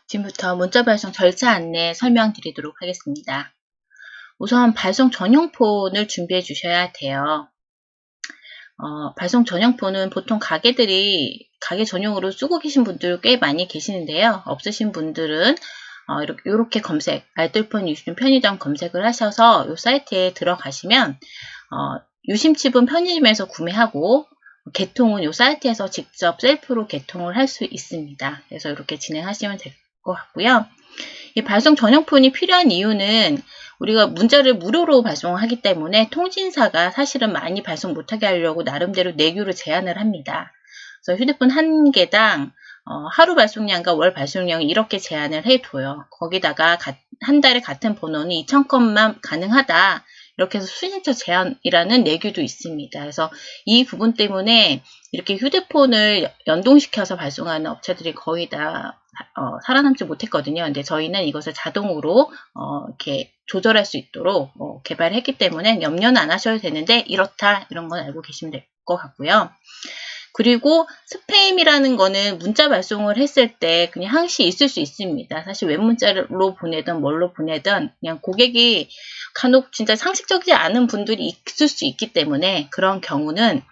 지금부터 문자 발송 절차 안내 설명드리도록 하겠습니다. 우선 발송 전용폰을 준비해 주셔야 돼요. 발송 전용폰은 보통 가게들이 가게 전용으로 쓰고 계신 분들 꽤 많이 계시는데요. 없으신 분들은 이렇게 검색, 알뜰폰 유심 편의점 검색을 하셔서 이 사이트에 들어가시면 유심칩은 편의점에서 구매하고 개통은 이 사이트에서 직접 셀프로 개통을 할 수 있습니다. 그래서 이렇게 진행하시면 될 것 같고요. 이 발송 전용폰이 필요한 이유는 우리가 문자를 무료로 발송하기 때문에 통신사가 사실은 많이 발송 못하게 하려고 나름대로 내규를 제한을 합니다. 그래서 휴대폰 한 개당 하루 발송량과 월 발송량을 이렇게 제한을 해둬요. 거기다가 한 달에 같은 번호는 2000건만 가능하다. 이렇게 해서 수신처 제한이라는 내규도 있습니다. 그래서 이 부분 때문에 이렇게 휴대폰을 연동시켜서 발송하는 업체들이 거의 다 살아남지 못했거든요. 근데 저희는 이것을 자동으로 이렇게 조절할 수 있도록 개발했기 때문에 염려는 안 하셔도 되는데 이렇다 이런 건 알고 계시면 될 것 같고요. 그리고 스팸이라는 거는 문자 발송을 했을 때 그냥 항시 있을 수 있습니다. 사실 웹 문자로 보내든 뭘로 보내든 그냥 고객이 간혹 진짜 상식적이지 않은 분들이 있을 수 있기 때문에 그런 경우는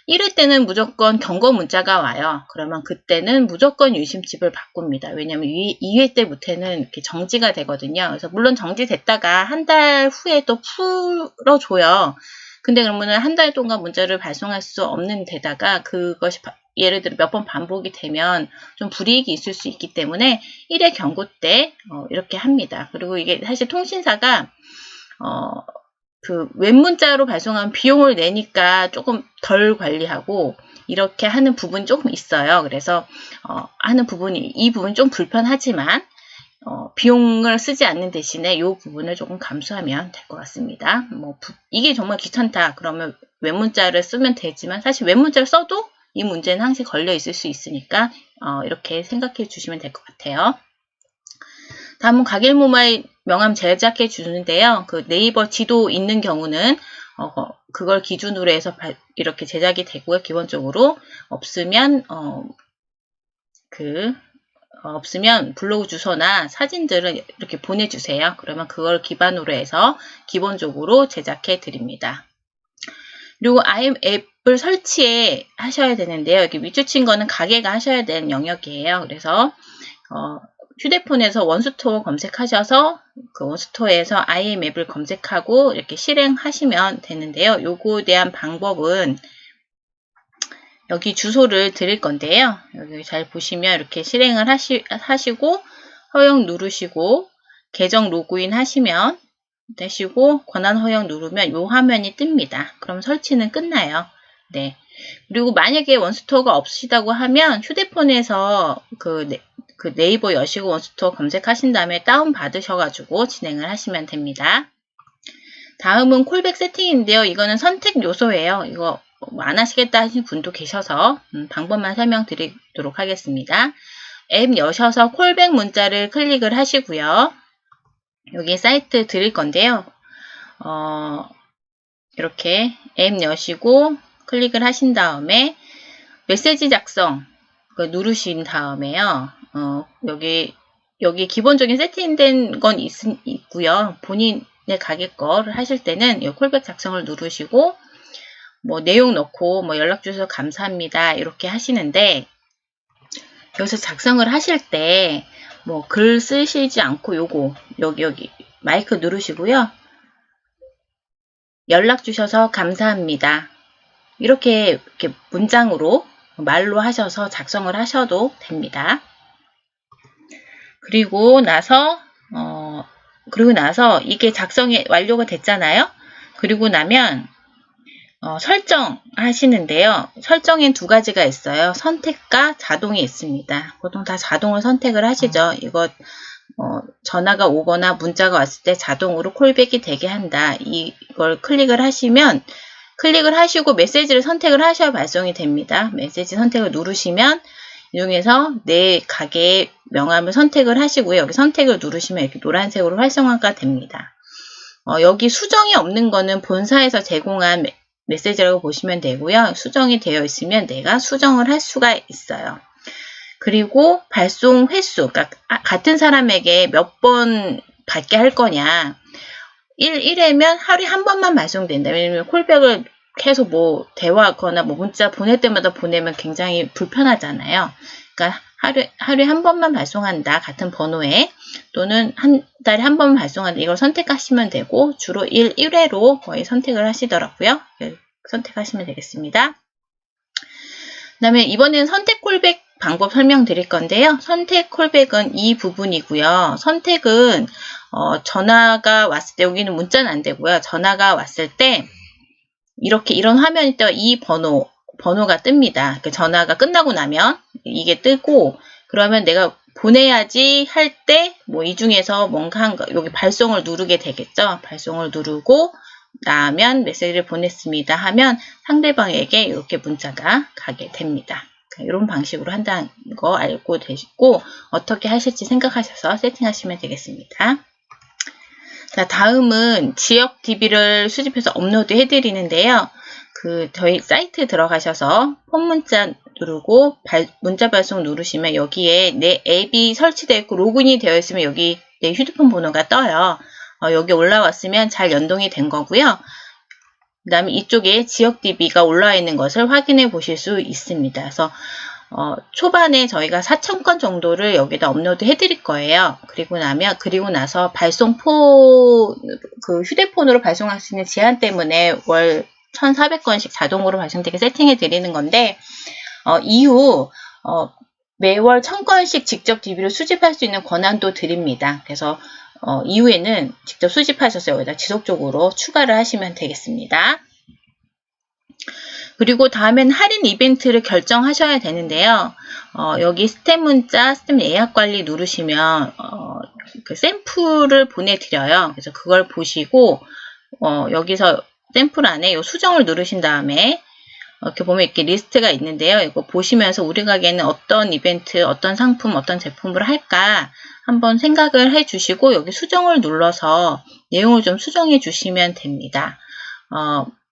1회 때는 무조건 경고 문자가 와요. 그러면 그때는 무조건 유심칩을 바꿉니다. 왜냐하면 2회 때부터는 이렇게 정지가 되거든요. 그래서 물론 정지됐다가 한 달 후에 또 풀어줘요. 근데 그러면 한 달 동안 문자를 발송할 수 없는 데다가 그것이 예를 들어 몇 번 반복이 되면 좀 불이익이 있을 수 있기 때문에 1회 경고 때 이렇게 합니다. 그리고 이게 사실 통신사가 그 웹문자로 발송한 비용을 내니까 조금 덜 관리하고 이렇게 하는 부분이 조금 있어요. 그래서 이 부분이 좀 불편하지만 비용을 쓰지 않는 대신에 이 부분을 조금 감수하면 될 것 같습니다. 이게 정말 귀찮다. 그러면 웹문자를 쓰면 되지만 사실 웹문자를 써도 이 문제는 항상 걸려 있을 수 있으니까 이렇게 생각해 주시면 될 것 같아요. 다음은 가길모바일 명함 제작해 주는데요. 그 네이버 지도 있는 경우는 그걸 기준으로 해서 이렇게 제작이 되고요. 기본적으로 없으면 없으면 블로그 주소나 사진들을 이렇게 보내주세요. 그러면 그걸 기반으로 해서 기본적으로 제작해 드립니다. 그리고 IM 앱을 설치해 하셔야 되는데요. 여기 밑줄친 거는 가게가 하셔야 되는 영역이에요. 그래서 휴대폰에서 원스토어 검색하셔서 그 원스토어에서 IM 앱을 검색하고 이렇게 실행하시면 되는데요. 요거에 대한 방법은 여기 주소를 드릴 건데요. 여기 잘 보시면 이렇게 실행을 하시고 허용 누르시고 계정 로그인 하시면 되시고 권한 허용 누르면 이 화면이 뜹니다. 그럼 설치는 끝나요. 네. 그리고 만약에 원스토어가 없으시다고 하면 휴대폰에서 그 네이버 여시고 원스토어 검색하신 다음에 다운 받으셔가지고 진행을 하시면 됩니다. 다음은 콜백 세팅인데요. 이거는 선택 요소예요. 이거 안 하시겠다 하신 분도 계셔서 방법만 설명드리도록 하겠습니다. 앱 여셔서 콜백 문자를 클릭을 하시고요. 여기 사이트 드릴 건데요. 이렇게 앱 여시고 클릭을 하신 다음에 메시지 작성 누르신 다음에요. 여기 기본적인 세팅된 건 있고요. 본인의 가게 거를 하실 때는 이 콜백 작성을 누르시고 내용 넣고 연락 주셔서 감사합니다. 이렇게 하시는데 여기서 작성을 하실 때 글 쓰시지 않고 여기 마이크 누르시고요. 연락 주셔서 감사합니다. 이렇게 문장으로 말로 하셔서 작성을 하셔도 됩니다. 그리고 나서 이게 작성이 완료가 됐잖아요. 그리고 나면 설정 하시는데요. 설정엔 두 가지가 있어요. 선택과 자동이 있습니다. 보통 다 자동을 선택을 하시죠. 이거 전화가 오거나 문자가 왔을 때 자동으로 콜백이 되게 한다. 이걸 클릭을 하시고 메시지를 선택을 하셔야 발송이 됩니다. 메시지 선택을 누르시면 이용해서 내 가게의 명함을 선택을 하시고요. 여기 선택을 누르시면 이렇게 노란색으로 활성화가 됩니다. 여기 수정이 없는 거는 본사에서 제공한 메시지라고 보시면 되고요. 수정이 되어 있으면 내가 수정을 할 수가 있어요. 그리고 발송 횟수, 그러니까 같은 사람에게 몇 번 받게 할 거냐. 1회면 하루에 한 번만 발송된다. 왜냐면 콜백을 계속 뭐 대화하거나 뭐 문자 보낼 때마다 보내면 굉장히 불편하잖아요. 그러니까 하루에 한 번만 발송한다. 같은 번호에. 또는 한 달에 한 번만 발송한다. 이걸 선택하시면 되고 주로 1회로 거의 선택을 하시더라고요. 선택하시면 되겠습니다. 그 다음에 이번에는 선택 콜백 방법 설명드릴 건데요. 선택 콜백은 이 부분이고요. 선택은 전화가 왔을 때 여기는 문자는 안 되고요. 전화가 왔을 때 이렇게 이런 화면이 떠 이 번호가 뜹니다. 전화가 끝나고 나면 이게 뜨고 그러면 내가 보내야지 할 때 뭐 이 중에서 뭔가 여기 발송을 누르게 되겠죠. 발송을 누르고 나면 메시지를 보냈습니다 하면 상대방에게 이렇게 문자가 가게 됩니다. 이런 방식으로 한다는 거 알고 되시고 어떻게 하실지 생각하셔서 세팅하시면 되겠습니다. 자, 다음은 지역 DB를 수집해서 업로드 해드리는데요. 저희 사이트 들어가셔서 폰 문자 누르고 문자 발송 누르시면 여기에 내 앱이 설치되어 있고 로그인이 되어 있으면 여기 내 휴대폰 번호가 떠요. 여기 올라왔으면 잘 연동이 된 거고요. 그 다음에 이쪽에 지역 DB가 올라와 있는 것을 확인해 보실 수 있습니다. 그래서 초반에 저희가 4,000건 정도를 여기다 업로드 해드릴 거예요. 그리고 나서 휴대폰으로 발송할 수 있는 제한 때문에 월 1,400건씩 자동으로 발송되게 세팅해 드리는 건데, 이후, 매월 1,000건씩 직접 DB를 수집할 수 있는 권한도 드립니다. 그래서, 이후에는 직접 수집하셔서 여기다 지속적으로 추가를 하시면 되겠습니다. 그리고 다음엔 할인 이벤트를 결정하셔야 되는데요. 여기 스팸 문자, 스팸 예약 관리 누르시면 그 샘플을 보내드려요. 그래서 그걸 보시고 여기서 샘플 안에 이 수정을 누르신 다음에 이렇게 보면 이렇게 리스트가 있는데요. 이거 보시면서 우리 가게는 어떤 이벤트, 어떤 상품, 어떤 제품을 할까 한번 생각을 해주시고 여기 수정을 눌러서 내용을 좀 수정해 주시면 됩니다.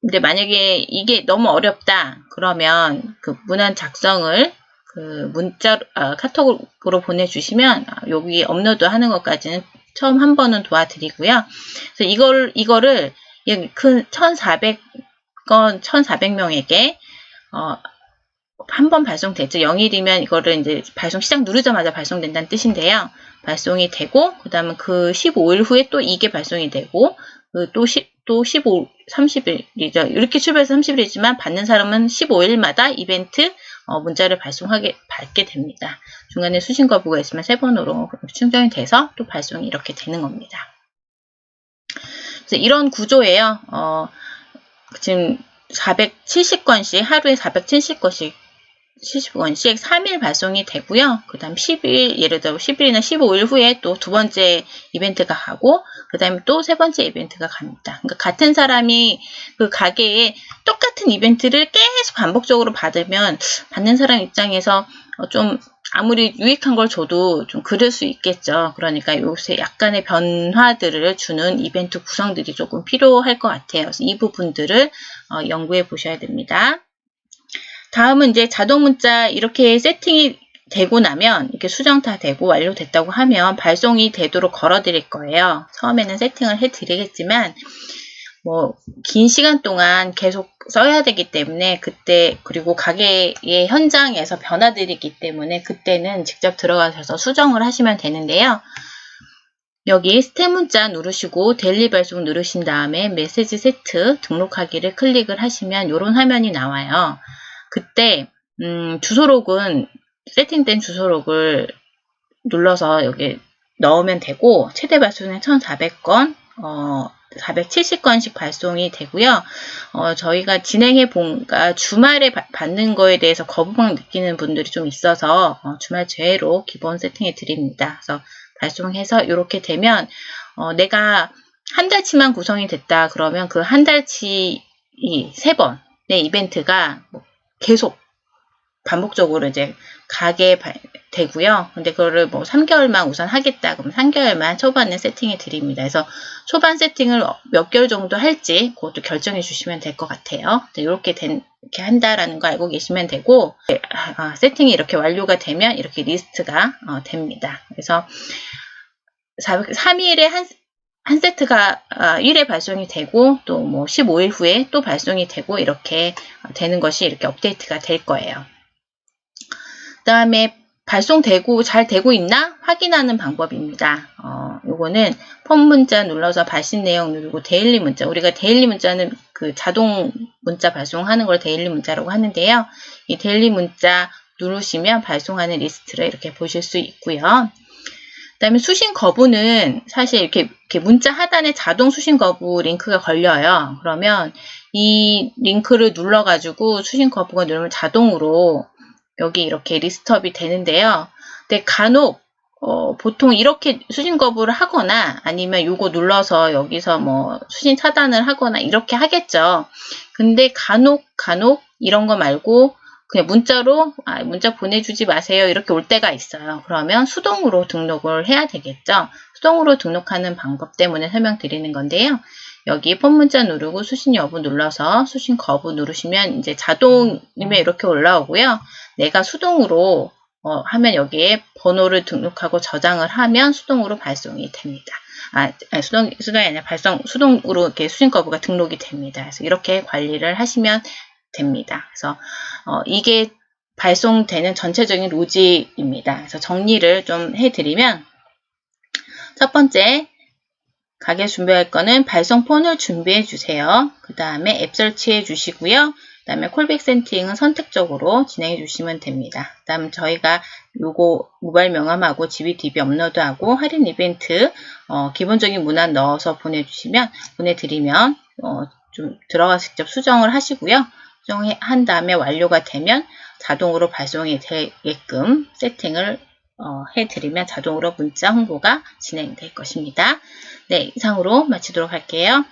근데 만약에 이게 너무 어렵다 그러면 그 문안 작성을 카톡으로 보내주시면 여기 업로드 하는 것까지는 처음 한 번은 도와드리고요. 그래서 이거를 큰 1,400명에게 한 번 발송됐죠. 0일이면 이거를 이제 발송 시작 누르자마자 발송된다는 뜻인데요. 발송이 되고 그다음에 그 15일 후에 또 이게 발송이 되고 또 15, 30일이죠. 이렇게 출발해서 30일이지만 받는 사람은 15일마다 이벤트 문자를 받게 됩니다. 중간에 수신 거부가 있으면 3번으로 충전이 돼서 또 발송이 이렇게 되는 겁니다. 그래서 이런 구조예요. 지금 470건씩 하루에 470건씩 3일 발송이 되고요. 그 다음 10일, 예를 들어 10일이나 15일 후에 또 두 번째 이벤트가 가고, 그 다음에 또 세 번째 이벤트가 갑니다. 그러니까 같은 사람이 그 가게에 똑같은 이벤트를 계속 반복적으로 받으면 받는 사람 입장에서 좀 아무리 유익한 걸 줘도 좀 그럴 수 있겠죠. 그러니까 요새 약간의 변화들을 주는 이벤트 구성들이 조금 필요할 것 같아요. 그래서 이 부분들을 연구해 보셔야 됩니다. 다음은 이제 자동 문자 이렇게 세팅이 되고 나면 이렇게 수정 다 되고 완료됐다고 하면 발송이 되도록 걸어 드릴 거예요. 처음에는 세팅을 해 드리겠지만 긴 시간 동안 계속 써야 되기 때문에 그리고 가게의 현장에서 변화들이 있기 때문에 그때는 직접 들어가셔서 수정을 하시면 되는데요. 여기 스팸 문자 누르시고 데일리 발송 누르신 다음에 메시지 세트 등록하기를 클릭을 하시면 이런 화면이 나와요. 그때 주소록은 세팅된 주소록을 눌러서 여기 넣으면 되고 최대 발송은 1,400건 470건씩 발송이 되고요. 저희가 진행해 보니까 주말에 받는 거에 대해서 거부감 느끼는 분들이 좀 있어서 주말 제외로 기본 세팅해 드립니다. 그래서 발송해서 이렇게 되면 내가 한 달치만 구성이 됐다 그러면 그 한 달치 3번의 이벤트가 계속 반복적으로 이제 가게 되고요. 근데 그거를 3개월만 우선 하겠다. 그럼 3개월만 초반에 세팅해 드립니다. 그래서 초반 세팅을 몇 개월 정도 할지 그것도 결정해 주시면 될 것 같아요. 이렇게 이렇게 한다라는 거 알고 계시면 되고, 세팅이 이렇게 완료가 되면 이렇게 리스트가 됩니다. 그래서 3일에 한 세트가 1회 발송이 되고 또 뭐 15일 후에 또 발송이 되고 이렇게 되는 것이 이렇게 업데이트가 될 거예요. 그 다음에 발송되고 잘 되고 있나 확인하는 방법입니다. 요거는 폼 문자 눌러서 발신 내용 누르고 데일리 문자, 우리가 데일리 문자는 그 자동 문자 발송하는 걸 데일리 문자라고 하는데요. 이 데일리 문자 누르시면 발송하는 리스트를 이렇게 보실 수 있고요. 그 다음에 수신 거부는 사실 이렇게 문자 하단에 자동 수신 거부 링크가 걸려요. 그러면 이 링크를 눌러가지고 수신 거부가 누르면 자동으로 여기 이렇게 리스트업이 되는데요. 근데 간혹 보통 이렇게 수신 거부를 하거나 아니면 요거 눌러서 여기서 뭐 수신 차단을 하거나 이렇게 하겠죠. 근데 간혹 이런 거 말고 그냥 문자로 문자 보내주지 마세요 이렇게 올 때가 있어요. 그러면 수동으로 등록을 해야 되겠죠. 수동으로 등록하는 방법 때문에 설명드리는 건데요. 여기 폰 문자 누르고 수신 여부 눌러서 수신 거부 누르시면 이제 자동이면 이렇게 올라오고요. 내가 수동으로 하면 여기에 번호를 등록하고 저장을 하면 수동으로 발송이 됩니다. 수동이 아니라 수동으로 이렇게 수신 거부가 등록이 됩니다. 그래서 이렇게 관리를 하시면 됩니다. 그래서 이게 발송되는 전체적인 로직입니다. 그래서 정리를 좀 해드리면 첫 번째 가게 준비할 거는 발송 폰을 준비해 주세요. 그 다음에 앱 설치해 주시고요. 그 다음에 콜백 세팅은 선택적으로 진행해 주시면 됩니다. 그 다음 저희가 요거 모바일 명함하고 GBDB 업로드하고 할인 이벤트 기본적인 문안 넣어서 보내드리면 좀 들어가서 직접 수정을 하시고요. 수정한 다음에 완료가 되면 자동으로 발송이 되게끔 세팅을 해드리면 자동으로 문자 홍보가 진행될 것입니다. 네, 이상으로 마치도록 할게요.